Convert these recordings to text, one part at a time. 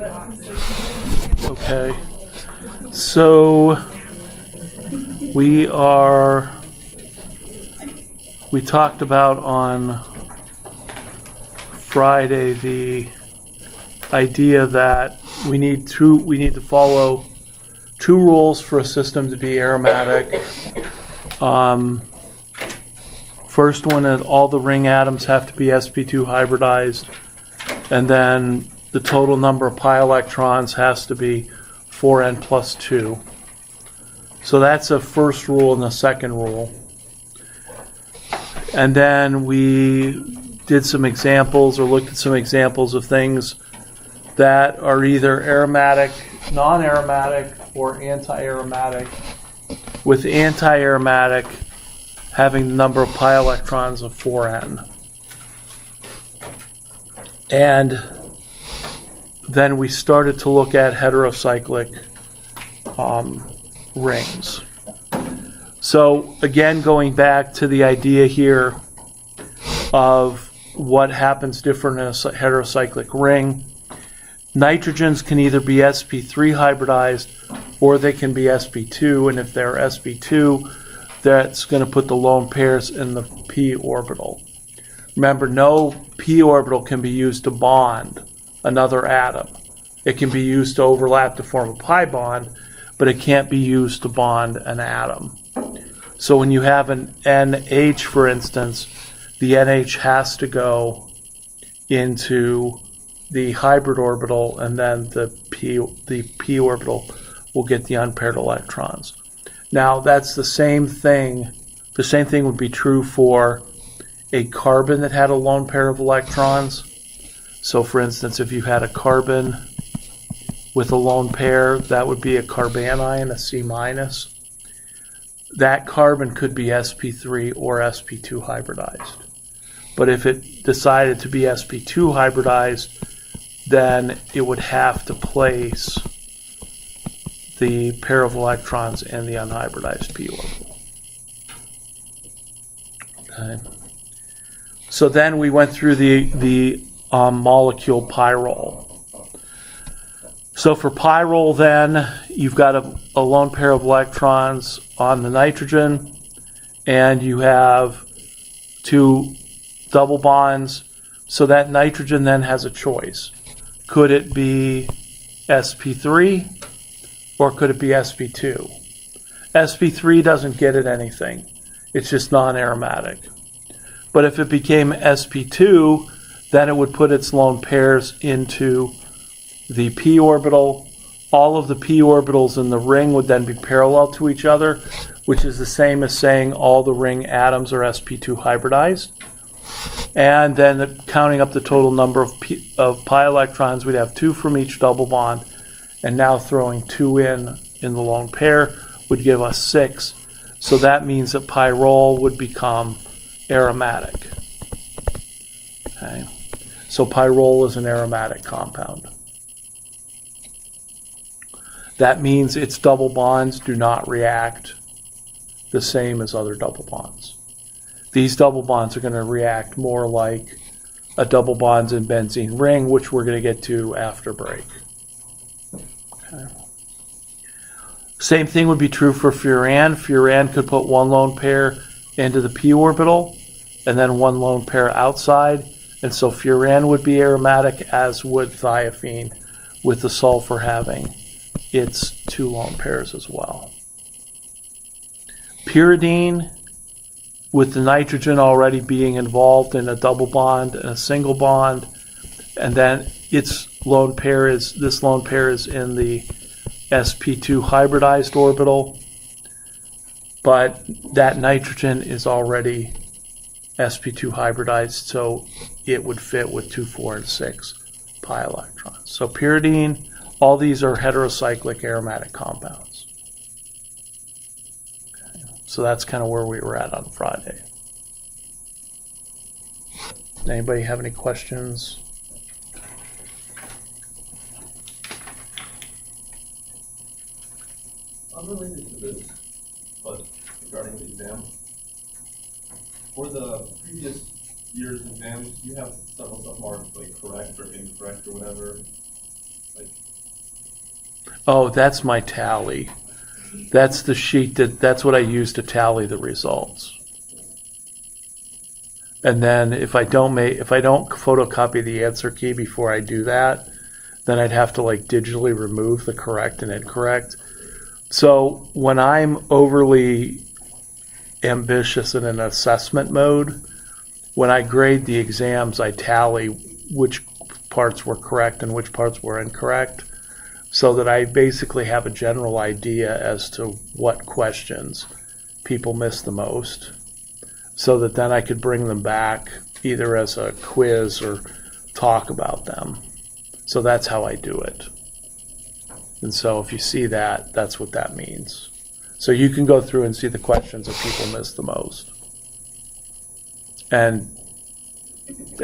Okay, so we talked about on Friday the idea that we need to follow two rules for a system to be aromatic. First one is all the ring atoms have to be sp2 hybridized, and then the total number of pi electrons has to be 4n plus 2. So that's the first rule and the second rule. And then we did some examples or looked at some examples of things that are either aromatic, non-aromatic, or anti-aromatic, with anti-aromatic having the number of pi electrons of 4n. And then we started to look at heterocyclic rings. So again, going back to the idea here of what happens different in a heterocyclic ring, nitrogens can either be sp3 hybridized or they can be sp2, and if they're sp2, that's going to put the lone pairs in the p orbital. Remember, no p orbital can be used to bond another atom. It can be used to overlap to form a pi bond, but it can't be used to bond an atom. So when you have an NH, for instance, the NH has to go into the hybrid orbital, and then the p orbital will get the unpaired electrons. Now that's the same thing. The same thing would be true for a carbon that had a lone pair of electrons. So for instance, if you had a carbon with a lone pair, that would be a carbanion, a C-. That carbon could be sp3 or sp2 hybridized. But if it decided to be sp2 hybridized, then it would have to place the pair of electrons in the unhybridized p orbital. Okay. So then we went through the molecule pyrrole. So for pyrrole, then you've got a lone pair of electrons on the nitrogen, and you have two double bonds. So that nitrogen then has a choice. Could it be sp3 or could it be sp2? sp3 doesn't get it anything. It's just non-aromatic. But if it became sp2, then it would put its lone pairs into the p orbital. All of the p orbitals in the ring would then be parallel to each other, which is the same as saying all the ring atoms are sp2 hybridized. And then counting up the total number of pi electrons, we'd have 2 from each double bond, and now throwing 2 in the lone pair would give us 6. So that means that pyrrole would become aromatic. Okay. So pyrrole is an aromatic compound. That means its double bonds do not react the same as other double bonds. These double bonds are going to react more like a double bonds in benzene ring, which we're going to get to after break. Okay. Same thing would be true for furan. Furan could put one lone pair into the p orbital and then one lone pair outside, and so furan would be aromatic, as would thiophene, with the sulfur having its 2 lone pairs as well. Pyridine, with the nitrogen already being involved in a double bond and a single bond, and then this lone pair is in the sp2 hybridized orbital, but that nitrogen is already sp2 hybridized, so it would fit with 2, 4, and 6 pi electrons. So pyridine, all these are heterocyclic aromatic compounds. Okay. So that's kind of where we were at on Friday. Anybody have any questions? Unrelated to this, but regarding the exam, for the previous year's exams, you have several stuff marked like correct or incorrect or whatever. Like, Oh, that's my tally. That's the sheet that's what I use to tally the results. And then if I don't photocopy the answer key before I do that, then I'd have to like digitally remove the correct and incorrect. So when I'm overly ambitious in an assessment mode, when I grade the exams, I tally which parts were correct and which parts were incorrect, so that I basically have a general idea as to what questions people miss the most, so that then I could bring them back either as a quiz or talk about them. So that's how I do it. And so if you see that, that's what that means. So you can go through and see the questions that people miss the most. And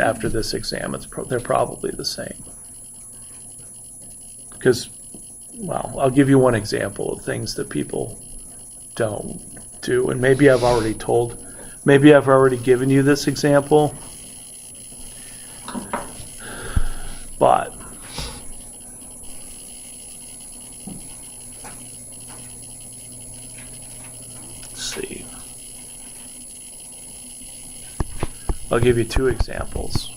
after this exam, they're probably the same. Because, well, I'll give you one example of things that people don't do. And maybe I've already given you this example. But let's see. I'll give you two examples.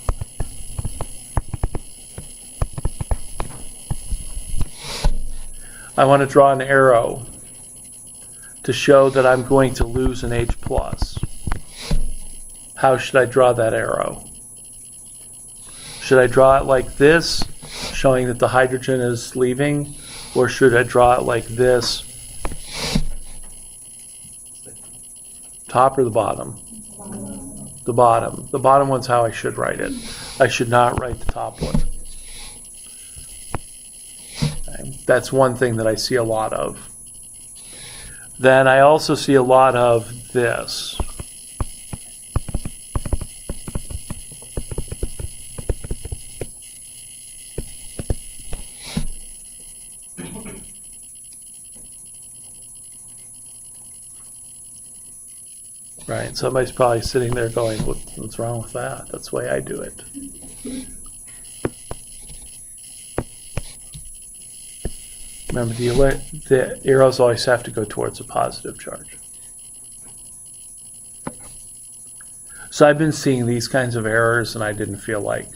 I want to draw an arrow to show that I'm going to lose an H+. How should I draw that arrow? Should I draw it like this, showing that the hydrogen is leaving? Or should I draw it like this? Top or the bottom? The bottom. The bottom one's how I should write it. I should not write the top one. Okay. That's one thing that I see a lot of. Then I also see a lot of this. Right, somebody's probably sitting there going, what's wrong with that? That's the way I do it. Remember, the arrows always have to go towards a positive charge. So I've been seeing these kinds of errors, and I didn't feel like,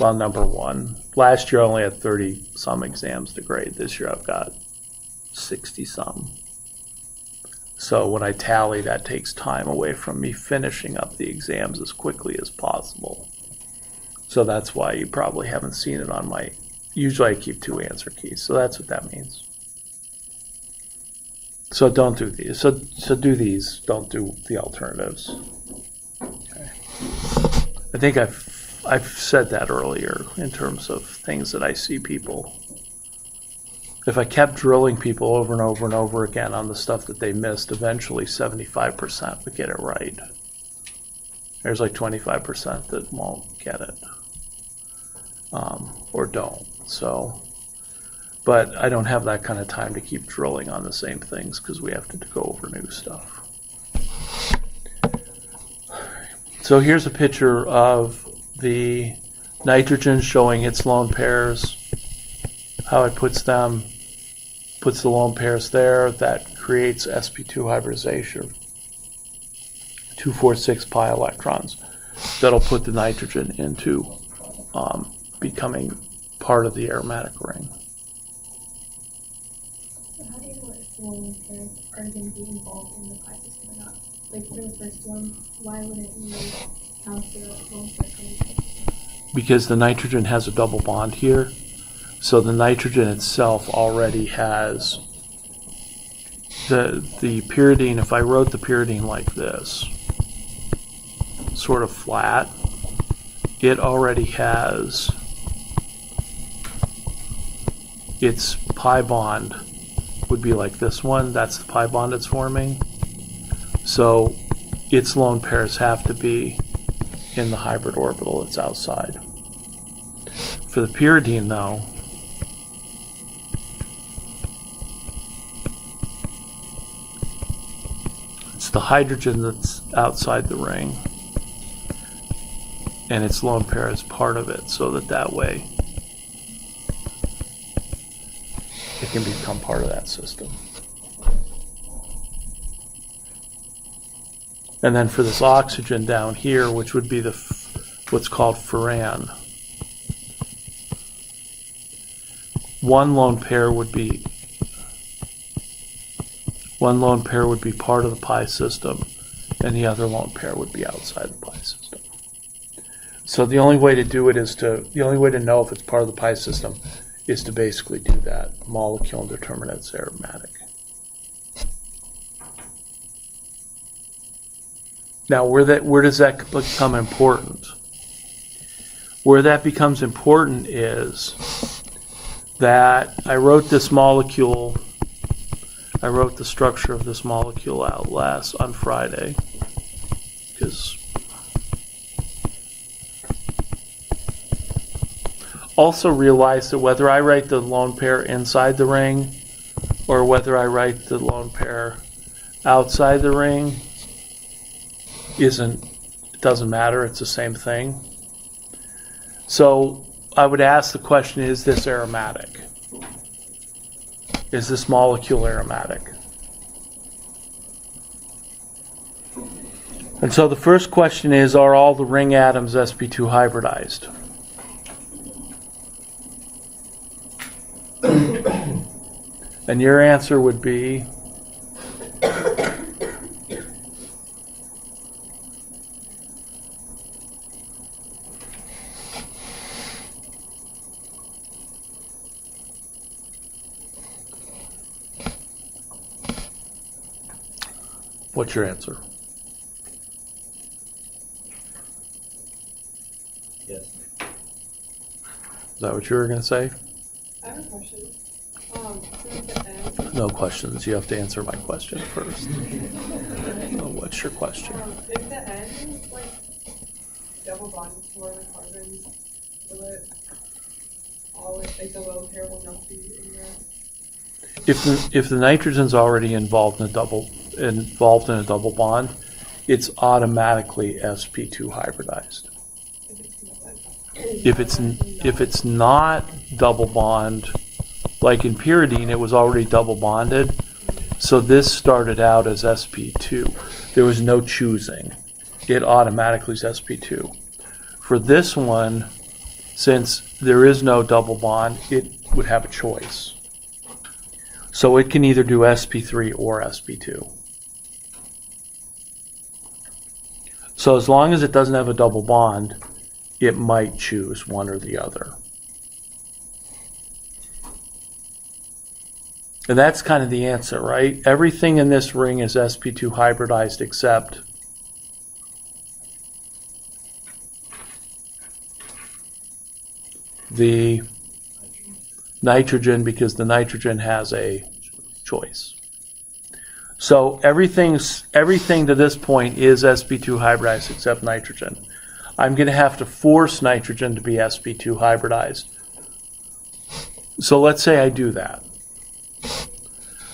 well, number one, last year I only had 30-some exams to grade. This year I've got 60-some. So when I tally, that takes time away from me finishing up the exams as quickly as possible. So that's why you probably haven't seen it on my, usually I keep 2 answer keys. So that's what that means. So don't do these. So do these, don't do the alternatives. Okay. I think I've said that earlier in terms of things that I see people. If I kept drilling people over and over and over again on the stuff that they missed, eventually 75% would get it right. There's like 25% that won't get it, or don't. So, but I don't have that kind of time to keep drilling on the same things because we have to go over new stuff. So here's a picture of the nitrogen showing its lone pairs, how it puts the lone pairs there. That creates sp2 hybridization, 246 pi electrons. That'll put the nitrogen into becoming part of the aromatic ring. So how do you know if the lone pairs are going to be involved in the pi system or not? Like for the first one, why wouldn't you count the lone pair coming in? Because the nitrogen has a double bond here. So the nitrogen itself already has the pyridine. If I wrote the pyridine like this, sort of flat, it already has its pi bond would be like this one. That's the pi bond it's forming. So its lone pairs have to be in the hybrid orbital that's outside. For the pyridine, though, it's the hydrogen that's outside the ring, and its lone pair is part of it, so that way it can become part of that system. And then for this oxygen down here, which would be what's called furan, one lone pair would be part of the pi system, and the other lone pair would be outside the pi system. So the only way to do it the only way to know if it's part of the pi system is to basically do that molecule and determine it's aromatic. Now, where does that become important? Where that becomes important is that I wrote the structure of this molecule out on Friday, because also realize that whether I write the lone pair inside the ring or whether I write the lone pair outside the ring it doesn't matter, it's the same thing. So I would ask the question, is this aromatic? Is this molecule aromatic? And so the first question is, are all the ring atoms sp2 hybridized? And your answer would be what's your answer? Yes. Is that what you were going to say? I have a question. So at the end, No questions. You have to answer my question first. So what's your question? if the end is like double bonded to one of the carbons, will it always, like the lone pair will not be in there? If the nitrogen's already involved in a double bond, it's automatically sp2 hybridized. If it's not double bond, like in pyridine, it was already double bonded. So this started out as sp2. There was no choosing. It automatically is sp2. For this one, since there is no double bond, it would have a choice. So it can either do sp3 or sp2. So as long as it doesn't have a double bond, it might choose one or the other. And that's kind of the answer, right? Everything in this ring is sp2 hybridized except the nitrogen, because the nitrogen has a choice. So everything to this point is sp2 hybridized except nitrogen. I'm going to have to force nitrogen to be sp2 hybridized. So let's say I do that.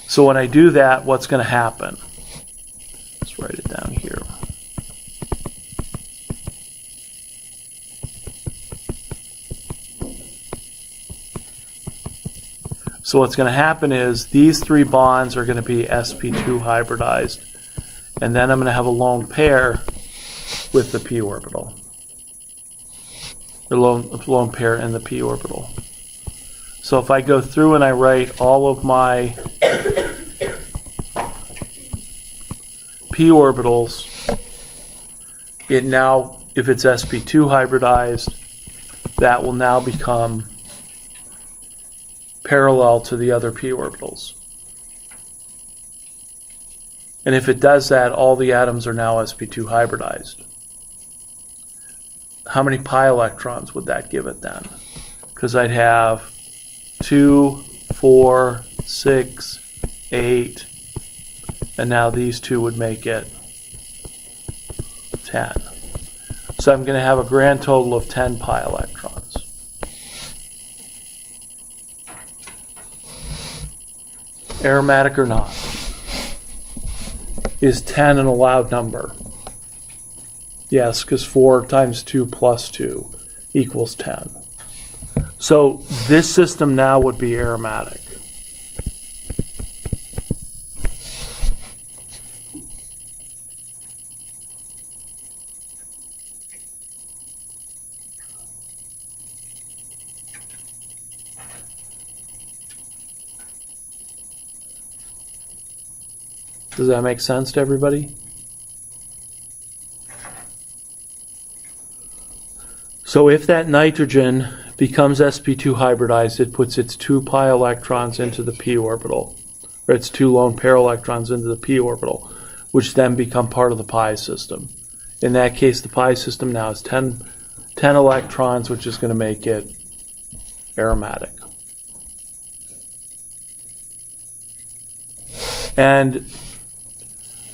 So when I do that, what's going to happen? Let's write it down here. So what's going to happen is these three bonds are going to be sp2 hybridized, and then I'm going to have a lone pair with the p orbital. The lone pair in the p orbital. So if I go through and I write all of my p orbitals, it now, if it's sp2 hybridized, that will now become parallel to the other p orbitals. And if it does that, all the atoms are now sp2 hybridized. How many pi electrons would that give it then? Because I'd have 2, 4, 6, 8, and now these two would make it 10. So I'm going to have a grand total of 10 pi electrons. Aromatic or not? Is 10 an allowed number? Yes, because 4 times 2 plus 2 equals 10. So this system now would be aromatic. Does that make sense to everybody? So if that nitrogen becomes sp2 hybridized, it puts its 2 pi electrons into the p orbital, or its 2 lone pair electrons into the p orbital, which then become part of the pi system. In that case, the pi system now has 10 electrons, which is going to make it aromatic. And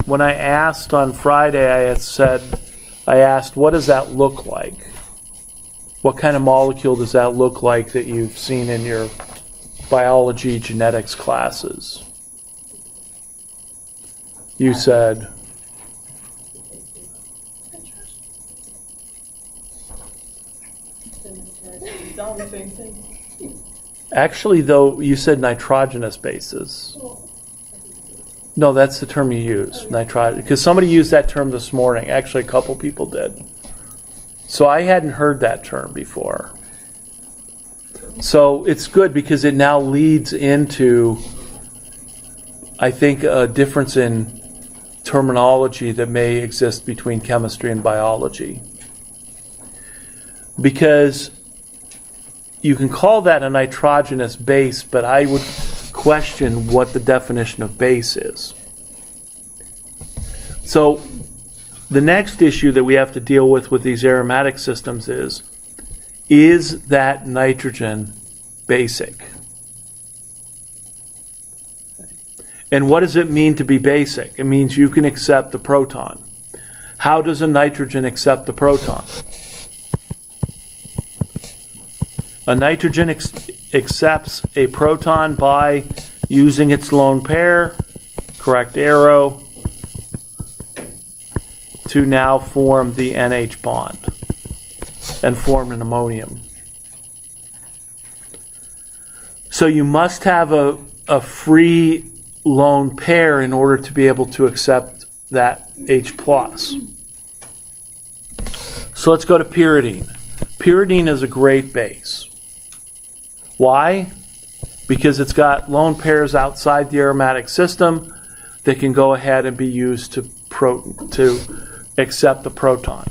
when I asked on Friday, I asked, what does that look like? What kind of molecule does that look like that you've seen in your biology genetics classes? You said, It's all the same thing. actually, though, you said nitrogenous bases. No, that's the term you use, nitrogen. Because somebody used that term this morning. Actually, a couple people did. So I hadn't heard that term before. So it's good because it now leads into, I think, a difference in terminology that may exist between chemistry and biology. Because you can call that a nitrogenous base, but I would question what the definition of base is. So the next issue that we have to deal with these aromatic systems is that nitrogen basic? And what does it mean to be basic? It means you can accept the proton. How does a nitrogen accept the proton? A nitrogen accepts a proton by using its lone pair, correct arrow, to now form the NH bond and form an ammonium. So you must have a free lone pair in order to be able to accept that H+. So let's go to pyridine. Pyridine is a great base. Why? Because it's got lone pairs outside the aromatic system that can go ahead and be used to accept the proton.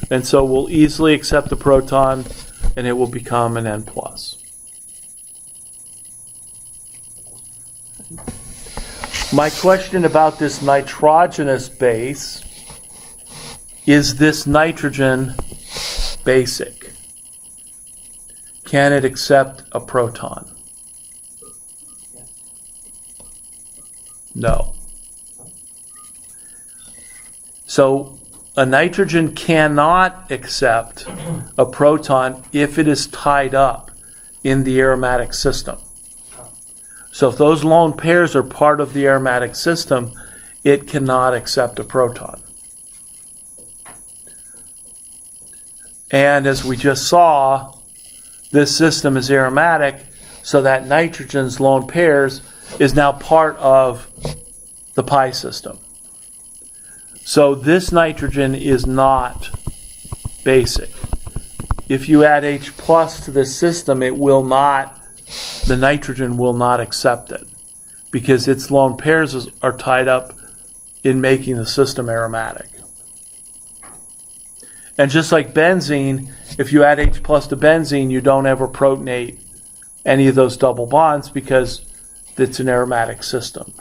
And so we'll easily accept the proton and it will become an N+. My question about this nitrogenous base is this nitrogen basic? Can it accept a proton? No. So a nitrogen cannot accept a proton if it is tied up in the aromatic system. So if those lone pairs are part of the aromatic system, it cannot accept a proton. And as we just saw, this system is aromatic, so that nitrogen's lone pairs is now part of the pi system. So this nitrogen is not basic. If you add H+ to this system, the nitrogen will not accept it because its lone pairs are tied up in making the system aromatic. And just like benzene, if you add H+ to benzene, you don't ever protonate any of those double bonds because it's an aromatic system.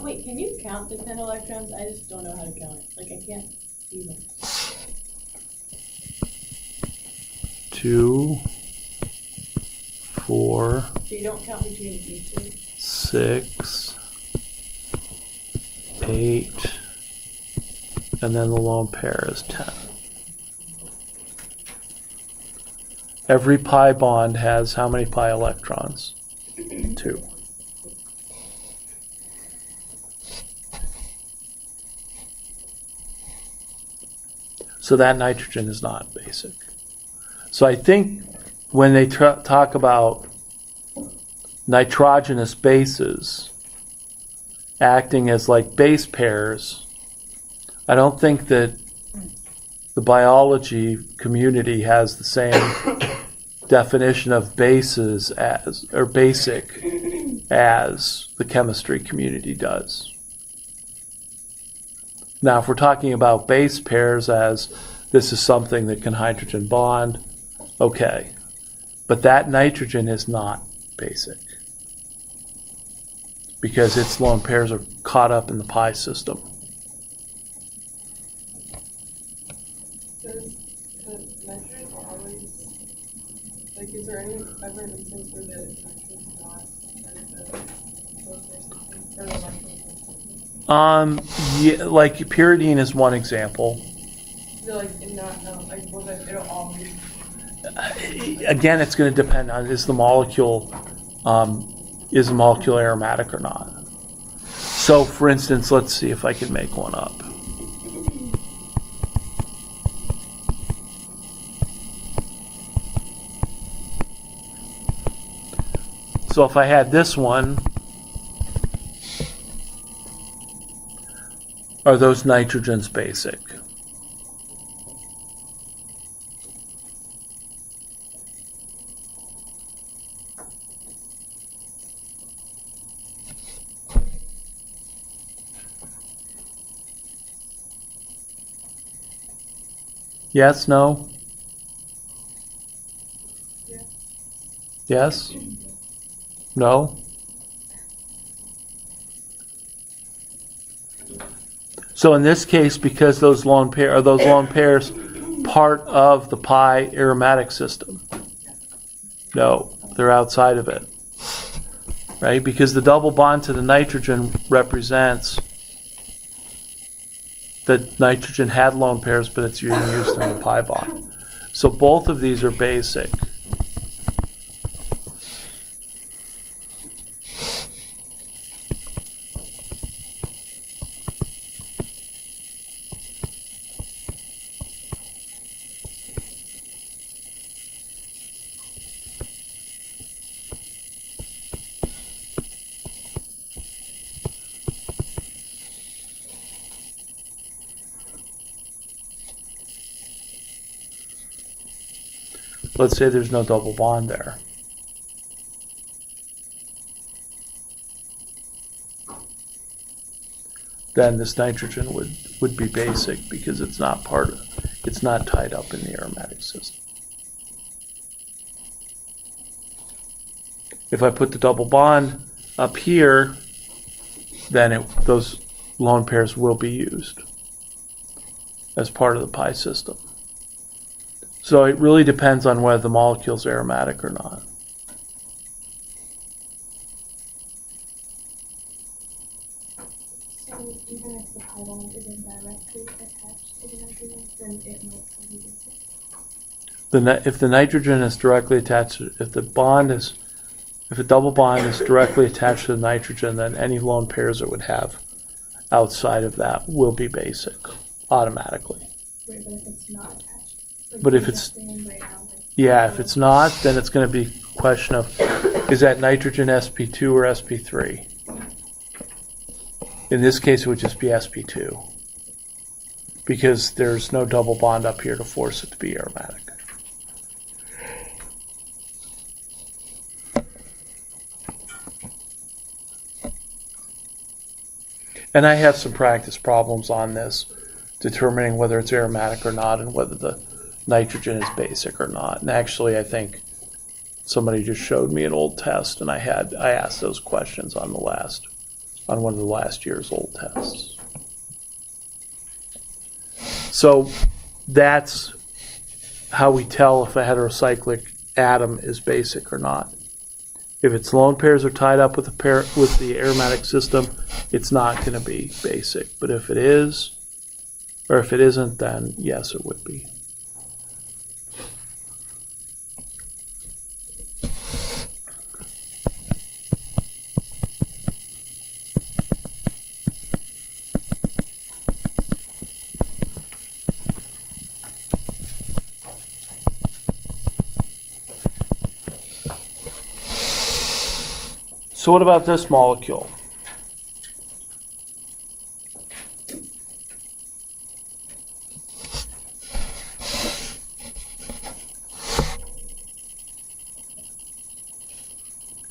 Wait, can you count the 10 electrons? I just don't know how to count it. Like, I can't see them. 2, 4, So you don't count between each two? 6, 8, and then the lone pair is 10. Every pi bond has how many pi electrons? 2. So that nitrogen is not basic. So I think when they talk about nitrogenous bases acting as like base pairs, I don't think that the biology community has the same definition of bases as, or basic, as the chemistry community does. Now, if we're talking about base pairs as this is something that can hydrogen bond, okay. But that nitrogen is not basic because its lone pairs are caught up in the pi system. Does the nitrogen always, like, is there any ever an instance where the nitrogen is not part of the lone pair system, or the nitrogen system? Yeah, like pyridine is one example. No, like, in not, like, will it, it'll always, Again, it's going to depend on is the molecule aromatic or not. So, for instance, let's see if I can make one up. So if I had this one, are those nitrogens basic? Yes, no? Yeah. Yes? No? So in this case, because those lone pairs part of the pi aromatic system? No, they're outside of it. Right? Because the double bond to the nitrogen represents that nitrogen had lone pairs, but it's being used in the pi bond. So both of these are basic. Let's say there's no double bond there. Then this nitrogen would be basic because it's not tied up in the aromatic system. If I put the double bond up here, then those lone pairs will be used as part of the pi system. So it really depends on whether the molecule's aromatic or not. So even if the pi bond isn't directly attached to the nitrogen, then it might still be basic. If the nitrogen is directly attached, if a double bond is directly attached to the nitrogen, then any lone pairs it would have outside of that will be basic automatically. Wait, but if it's not attached? Like But if you're it's- saying right now, like, Yeah, if it's not, then it's going to be a question of, is that nitrogen sp2 or sp3? In this case, it would just be sp2 because there's no double bond up here to force it to be aromatic. And I have some practice problems on this, determining whether it's aromatic or not and whether the nitrogen is basic or not. And actually, I think somebody just showed me an old test, and I asked those questions on one of the last year's old tests. So that's how we tell if a heterocyclic atom is basic or not. If its lone pairs are tied up with the aromatic system, it's not going to be basic. But if it is, or if it isn't, then yes, it would be. So what about this molecule?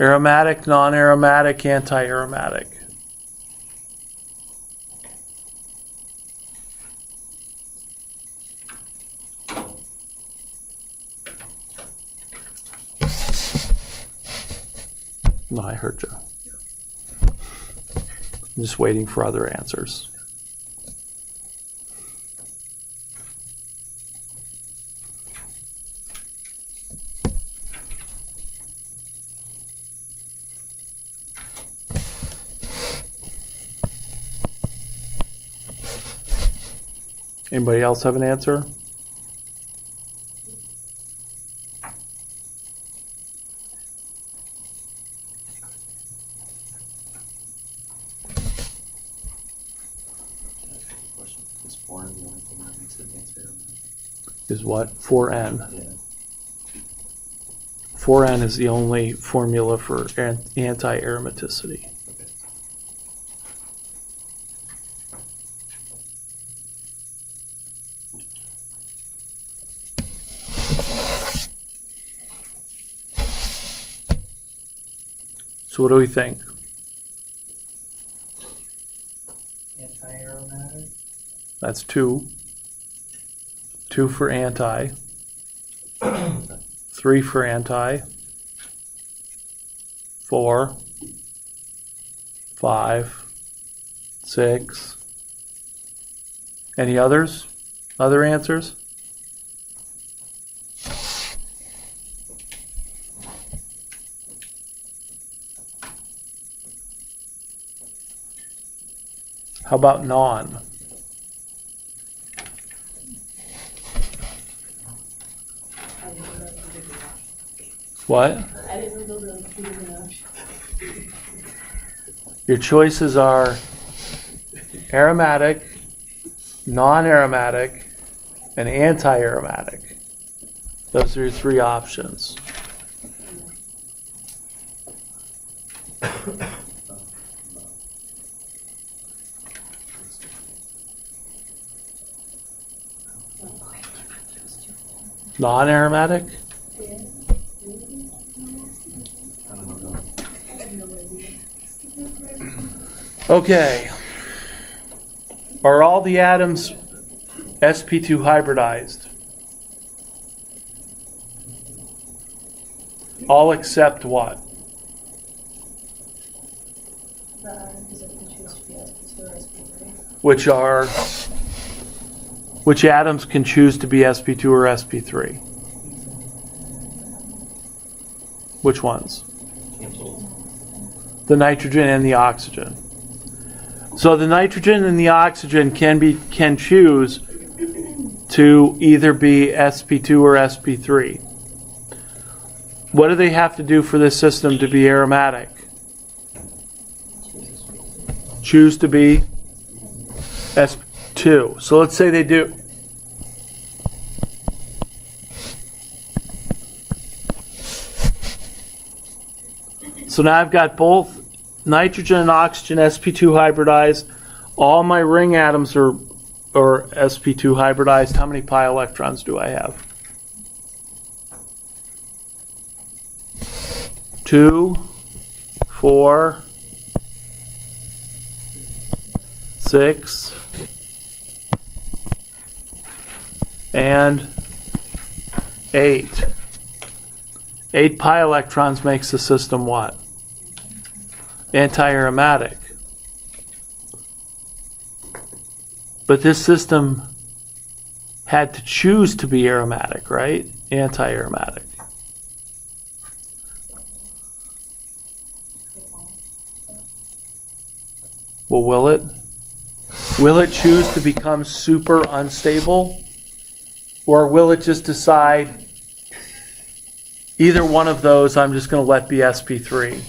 Aromatic, non-aromatic, anti-aromatic. No, I heard you. I'm just waiting for other answers. Anybody else have an answer? Is foreign the only thing that makes it anti-aromatic? Is what? 4N. Yeah. 4N is the only formula for anti-aromaticity. Okay. So what do we think? Anti-aromatic? That's 2. 2 for anti. 3 for anti. 4. 5. 6. Any others? Other answers? How about non? What? I didn't know there was two different options. Your choices are aromatic, non-aromatic, and anti-aromatic. Those are your 3 options. Non-aromatic? I don't know. Okay. Are all the atoms sp2 hybridized? All except what? The atoms that can choose to be sp2 or sp3. Which atoms can choose to be sp2 or sp3? Which ones? The nitrogen and the oxygen. So the nitrogen and the oxygen can choose to either be sp2 or sp3. What do they have to do for this system to be aromatic? Choose to be sp2. So let's say they do. So now I've got both nitrogen and oxygen sp2 hybridized. All my ring atoms are sp2 hybridized. How many pi electrons do I have? 2, 4, 6, and 8. 8 pi electrons makes the system what? Anti-aromatic. But this system had to choose to be aromatic, right? Anti-aromatic. Well, will it? Will it choose to become super unstable? Or will it just decide either one of those I'm just going to let be sp3?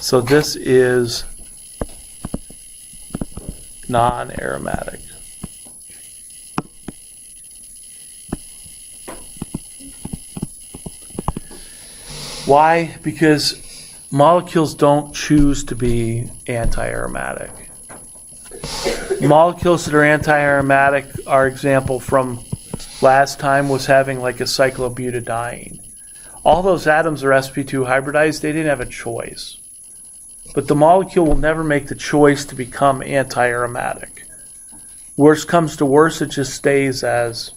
So this is non-aromatic. Why? Because molecules don't choose to be anti-aromatic. Molecules that are anti-aromatic are example from last time was having like a cyclobutadiene. All those atoms are sp2 hybridized. They didn't have a choice. But the molecule will never make the choice to become anti-aromatic. Worst comes to worst, it just stays as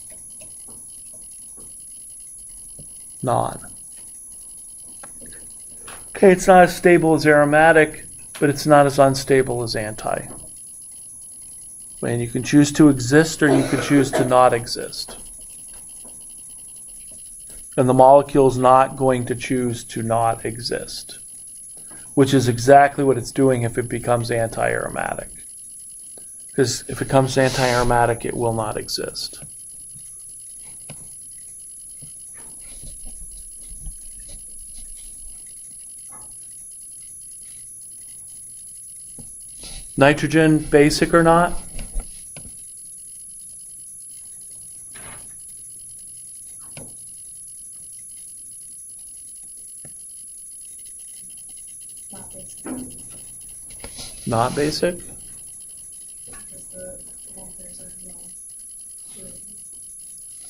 non. Okay, it's not as stable as aromatic, but it's not as unstable as anti. And you can choose to exist or you can choose to not exist. And the molecule is not going to choose to not exist, which is exactly what it's doing if it becomes anti-aromatic. Because if it becomes anti-aromatic, it will not exist. Nitrogen, basic or not? Not basic, Not basic? because the lone pairs are non.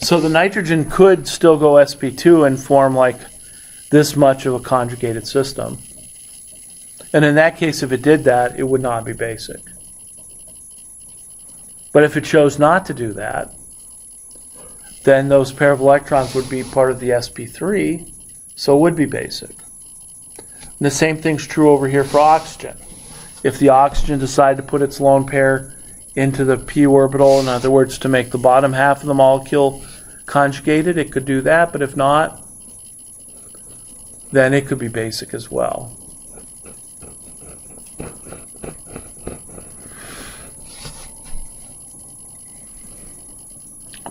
So the nitrogen could still go sp2 and form like this much of a conjugated system. And in that case, if it did that, it would not be basic. But if it chose not to do that, then those pair of electrons would be part of the sp3, so it would be basic. And the same thing's true over here for oxygen. If the oxygen decided to put its lone pair into the p orbital, in other words, to make the bottom half of the molecule conjugated, it could do that, but if not, then it could be basic as well.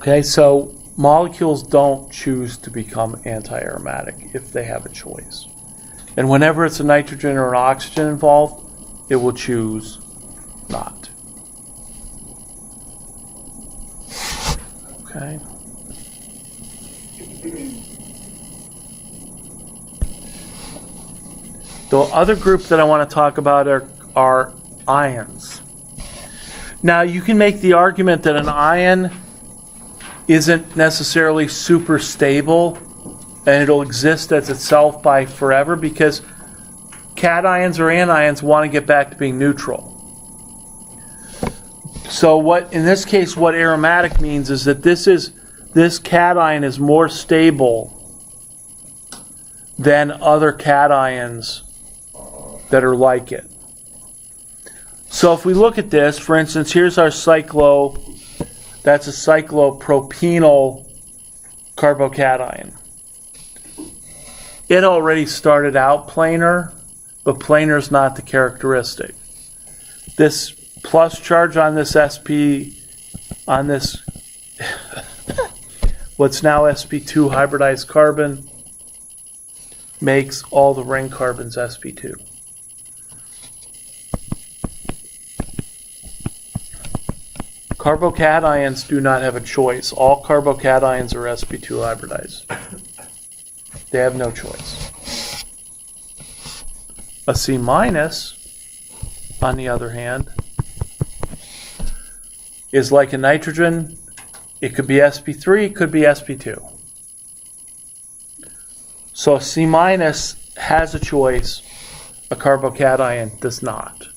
Okay, so molecules don't choose to become anti-aromatic if they have a choice. And whenever it's a nitrogen or an oxygen involved, it will choose not. Okay. The other group that I want to talk about are ions. Now, you can make the argument that an ion isn't necessarily super stable and it'll exist as itself by forever because cations or anions want to get back to being neutral. So what in this case what aromatic means is that this cation is more stable than other cations that are like it. So if we look at this, for instance, here's our that's a cyclopropenyl carbocation. It already started out planar, but planar is not the characteristic. This plus charge on this sp, on this what's now sp2 hybridized carbon, makes all the ring carbons sp2. Carbocations do not have a choice. All carbocations are sp2 hybridized. They have no choice. A C minus, on the other hand, is like a nitrogen. It could be sp3, it could be sp2. So a C minus has a choice, a carbocation does not.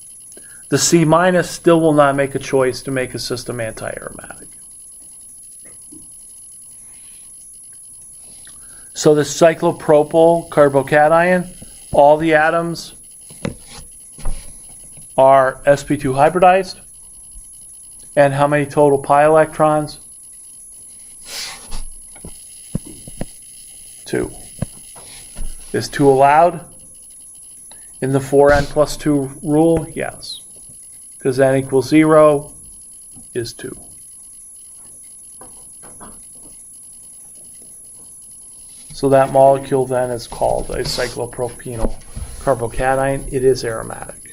The C minus still will not make a choice to make a system anti-aromatic. So the cyclopropyl carbocation, all the atoms are sp2 hybridized. And how many total pi electrons? 2. Is 2 allowed in the 4n plus 2 rule? Yes. Because n equals 0 is 2. So that molecule then is called a cyclopropenyl carbocation. It is aromatic.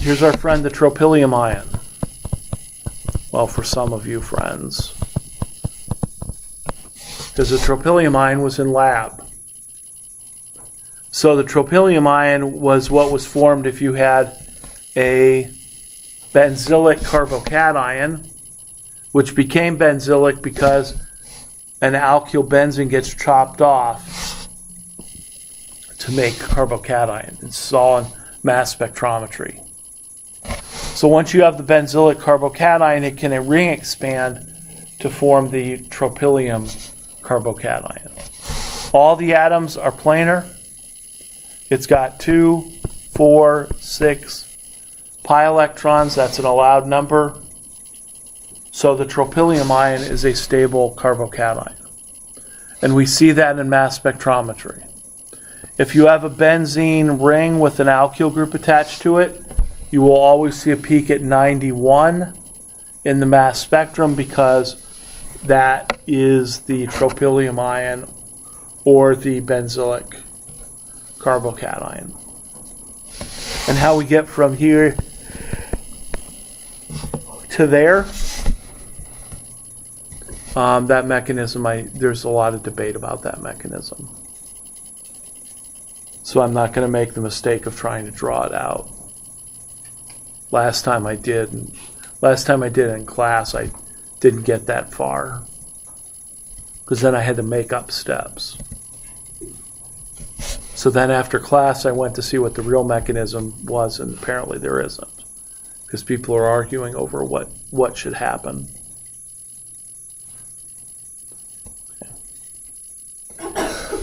Here's our friend the tropylium ion. Well, for some of you friends. Because the tropylium ion was in lab. So the tropylium ion was what was formed if you had a benzylic carbocation which became benzylic because an alkyl benzene gets chopped off to make carbocation. It's all in mass spectrometry. So once you have the benzylic carbocation, it can ring expand to form the tropylium carbocation. All the atoms are planar. It's got 2, 4, 6 pi electrons. That's an allowed number. So the tropylium ion is a stable carbocation. And we see that in mass spectrometry. If you have a benzene ring with an alkyl group attached to it, you will always see a peak at 91 in the mass spectrum because that is the tropylium ion or the benzylic carbocation. And how we get from here to there, that mechanism, there's a lot of debate about that mechanism. So I'm not going to make the mistake of trying to draw it out. Last time I did it in class, I didn't get that far. Because then I had to make up steps. So then after class, I went to see what the real mechanism was, and apparently there isn't. Because people are arguing over what should happen.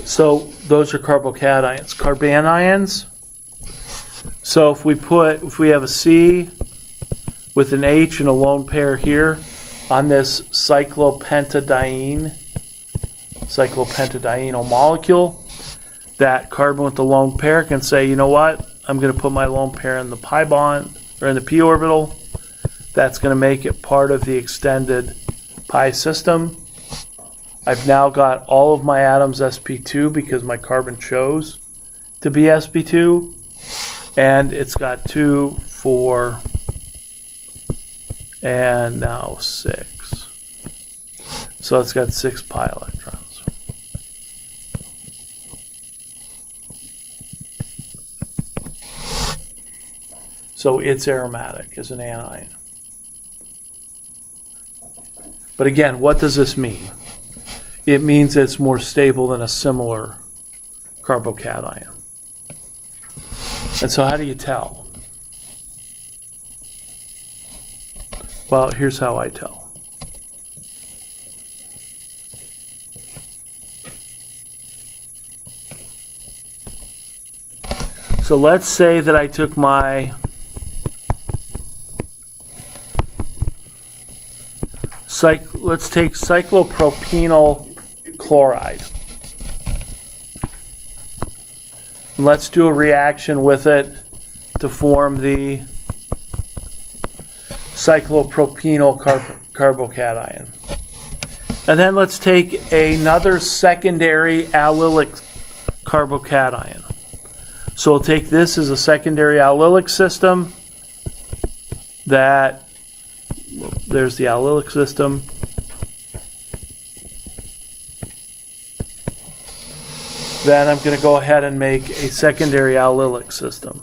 So those are carbocations. Carbanions. So if we have a C with an H and a lone pair here on this cyclopentadienyl molecule, that carbon with the lone pair can say, you know what? I'm going to put my lone pair in the pi bond or in the p orbital. That's going to make it part of the extended pi system. I've now got all of my atoms sp2 because my carbon chose to be sp2. And it's got 2, 4, and now 6. So it's got 6 pi electrons. So it's aromatic as an anion. But again, what does this mean? It means it's more stable than a similar carbocation. And so how do you tell? Well, here's how I tell. So let's say that I took my let's take cyclopropenyl chloride. And let's do a reaction with it to form the cyclopropenyl carbocation. And then let's take another secondary allylic carbocation. So we'll take this as a secondary allylic system. There's the allylic system. Then I'm going to go ahead and make a secondary allylic system.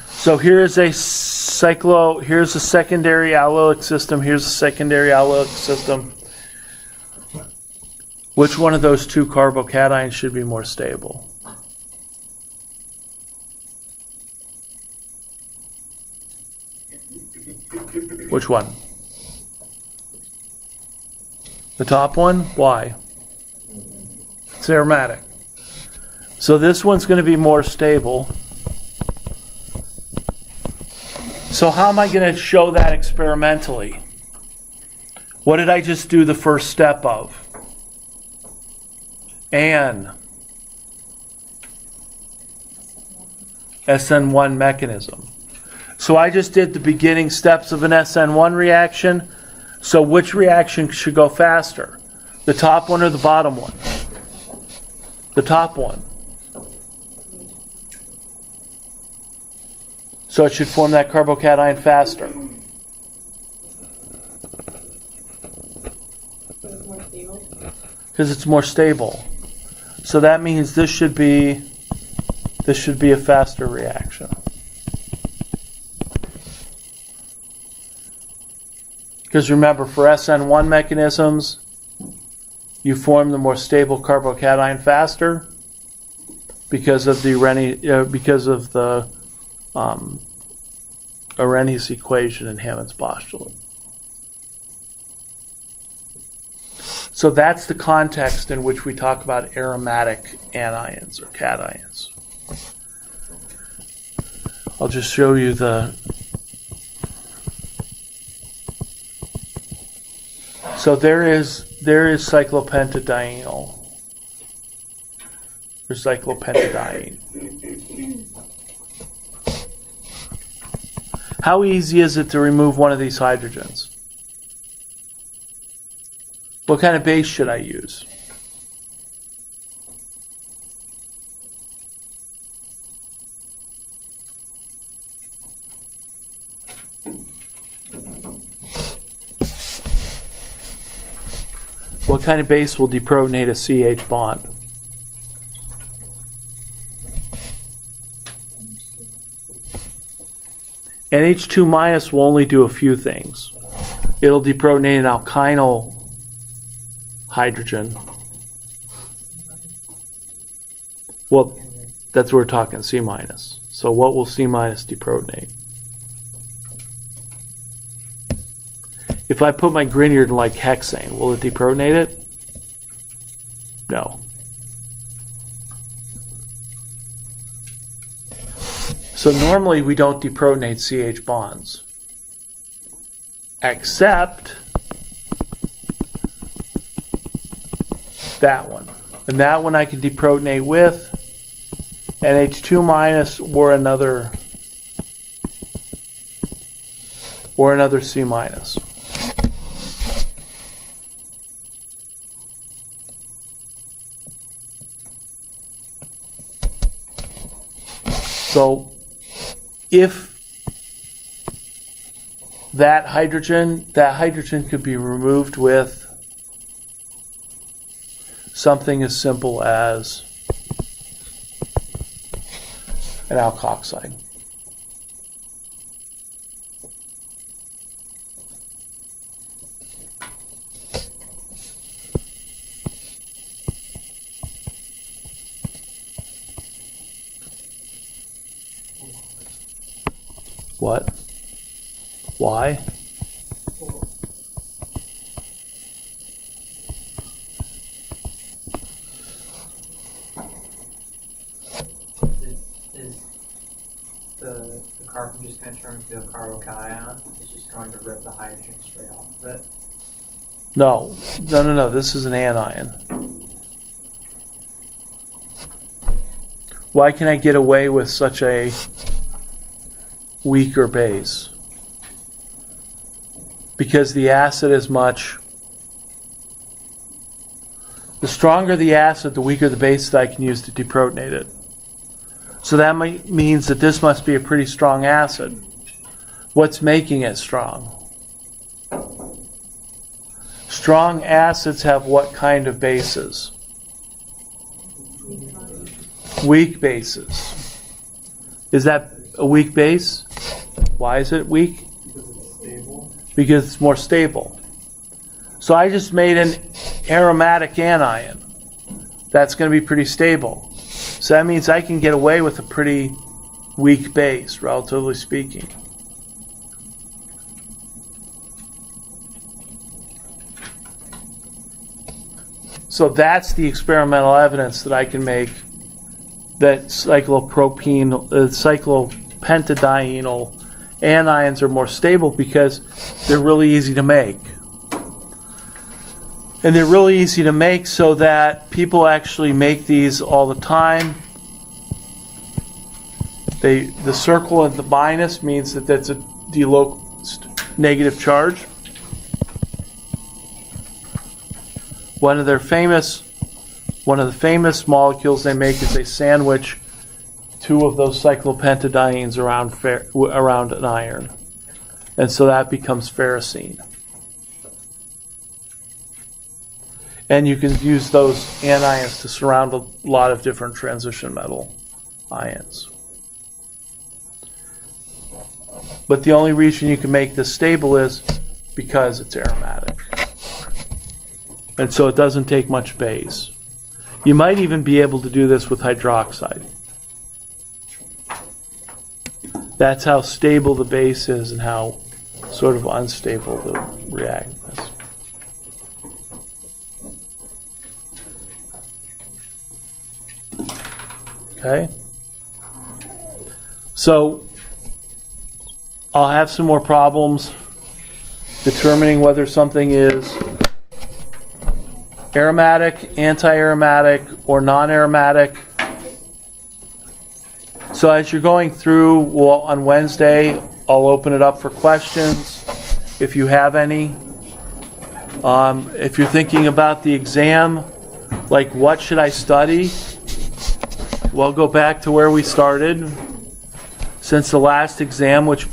So here's a secondary allylic system, here's a secondary allylic system. Which one of those two carbocations should be more stable? Which one? The top one? Why? It's aromatic. So this one's going to be more stable. So how am I going to show that experimentally? What did I just do the first step of? An SN1 mechanism. So I just did the beginning steps of an SN1 reaction. So which reaction should go faster? The top one or the bottom one? The top one. So it should form that carbocation faster. Because it's more stable. So that means this should be a faster reaction. Because remember, for SN1 mechanisms, you form the more stable carbocation faster because of the Arrhenius equation and Hammond's postulate. So that's the context in which we talk about aromatic anions or cations. I'll just show you So there is cyclopentadienyl or cyclopentadiene. How easy is it to remove one of these hydrogens? What kind of base should I use? What kind of base will deprotonate a CH bond? NH2 minus will only do a few things. It'll deprotonate an alkynyl hydrogen. Well, that's what we're talking, C minus. So what will C minus deprotonate? If I put my Grignard in like hexane, will it deprotonate it? No. So normally we don't deprotonate CH bonds, except that one. And that one I can deprotonate with NH2 minus or another C minus. So if that hydrogen could be removed with something as simple as an alkoxide. What? Why? Is the carbon just going to turn into a carbocation? It's just going to rip the hydrogen straight off of it? No. This is an anion. Why can I get away with such a weaker base? Because the acid is much... The stronger the acid, the weaker the base that I can use to deprotonate it. So that means that this must be a pretty strong acid. What's making it strong? Strong acids have what kind of bases? Weak bases. Is that a weak base? Why is it weak? Because it's stable. Because it's more stable. So I just made an aromatic anion. That's going to be pretty stable. So that means I can get away with a pretty weak base, relatively speaking. So that's the experimental evidence that I can make that cyclopentadienyl anions are more stable because they're really easy to make. And they're really easy to make so that people actually make these all the time. The circle at the minus means that that's a delocalized negative charge. One of the famous molecules they make is they sandwich two of those cyclopentadienes around an iron. And so that becomes ferrocene. And you can use those anions to surround a lot of different transition metal ions. But the only reason you can make this stable is because it's aromatic. And so it doesn't take much base. You might even be able to do this with hydroxide. That's how stable the base is and how sort of unstable the reactant is. Okay? So, I'll have some more problems determining whether something is aromatic, anti-aromatic, or non-aromatic. So as you're going through, well, on Wednesday, I'll open it up for questions, if you have any. If you're thinking about the exam, like what should I study? Well, go back to where we started. Since the last exam, which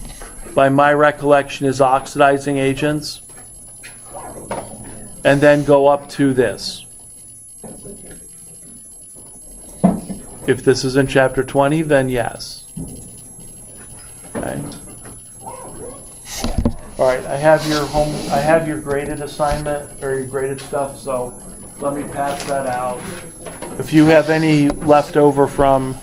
by my recollection is oxidizing agents, and then go up to this. If this is in chapter 20, then yes. Okay. All right, I have your graded assignment or your graded stuff, so let me pass that out. If you have any left over from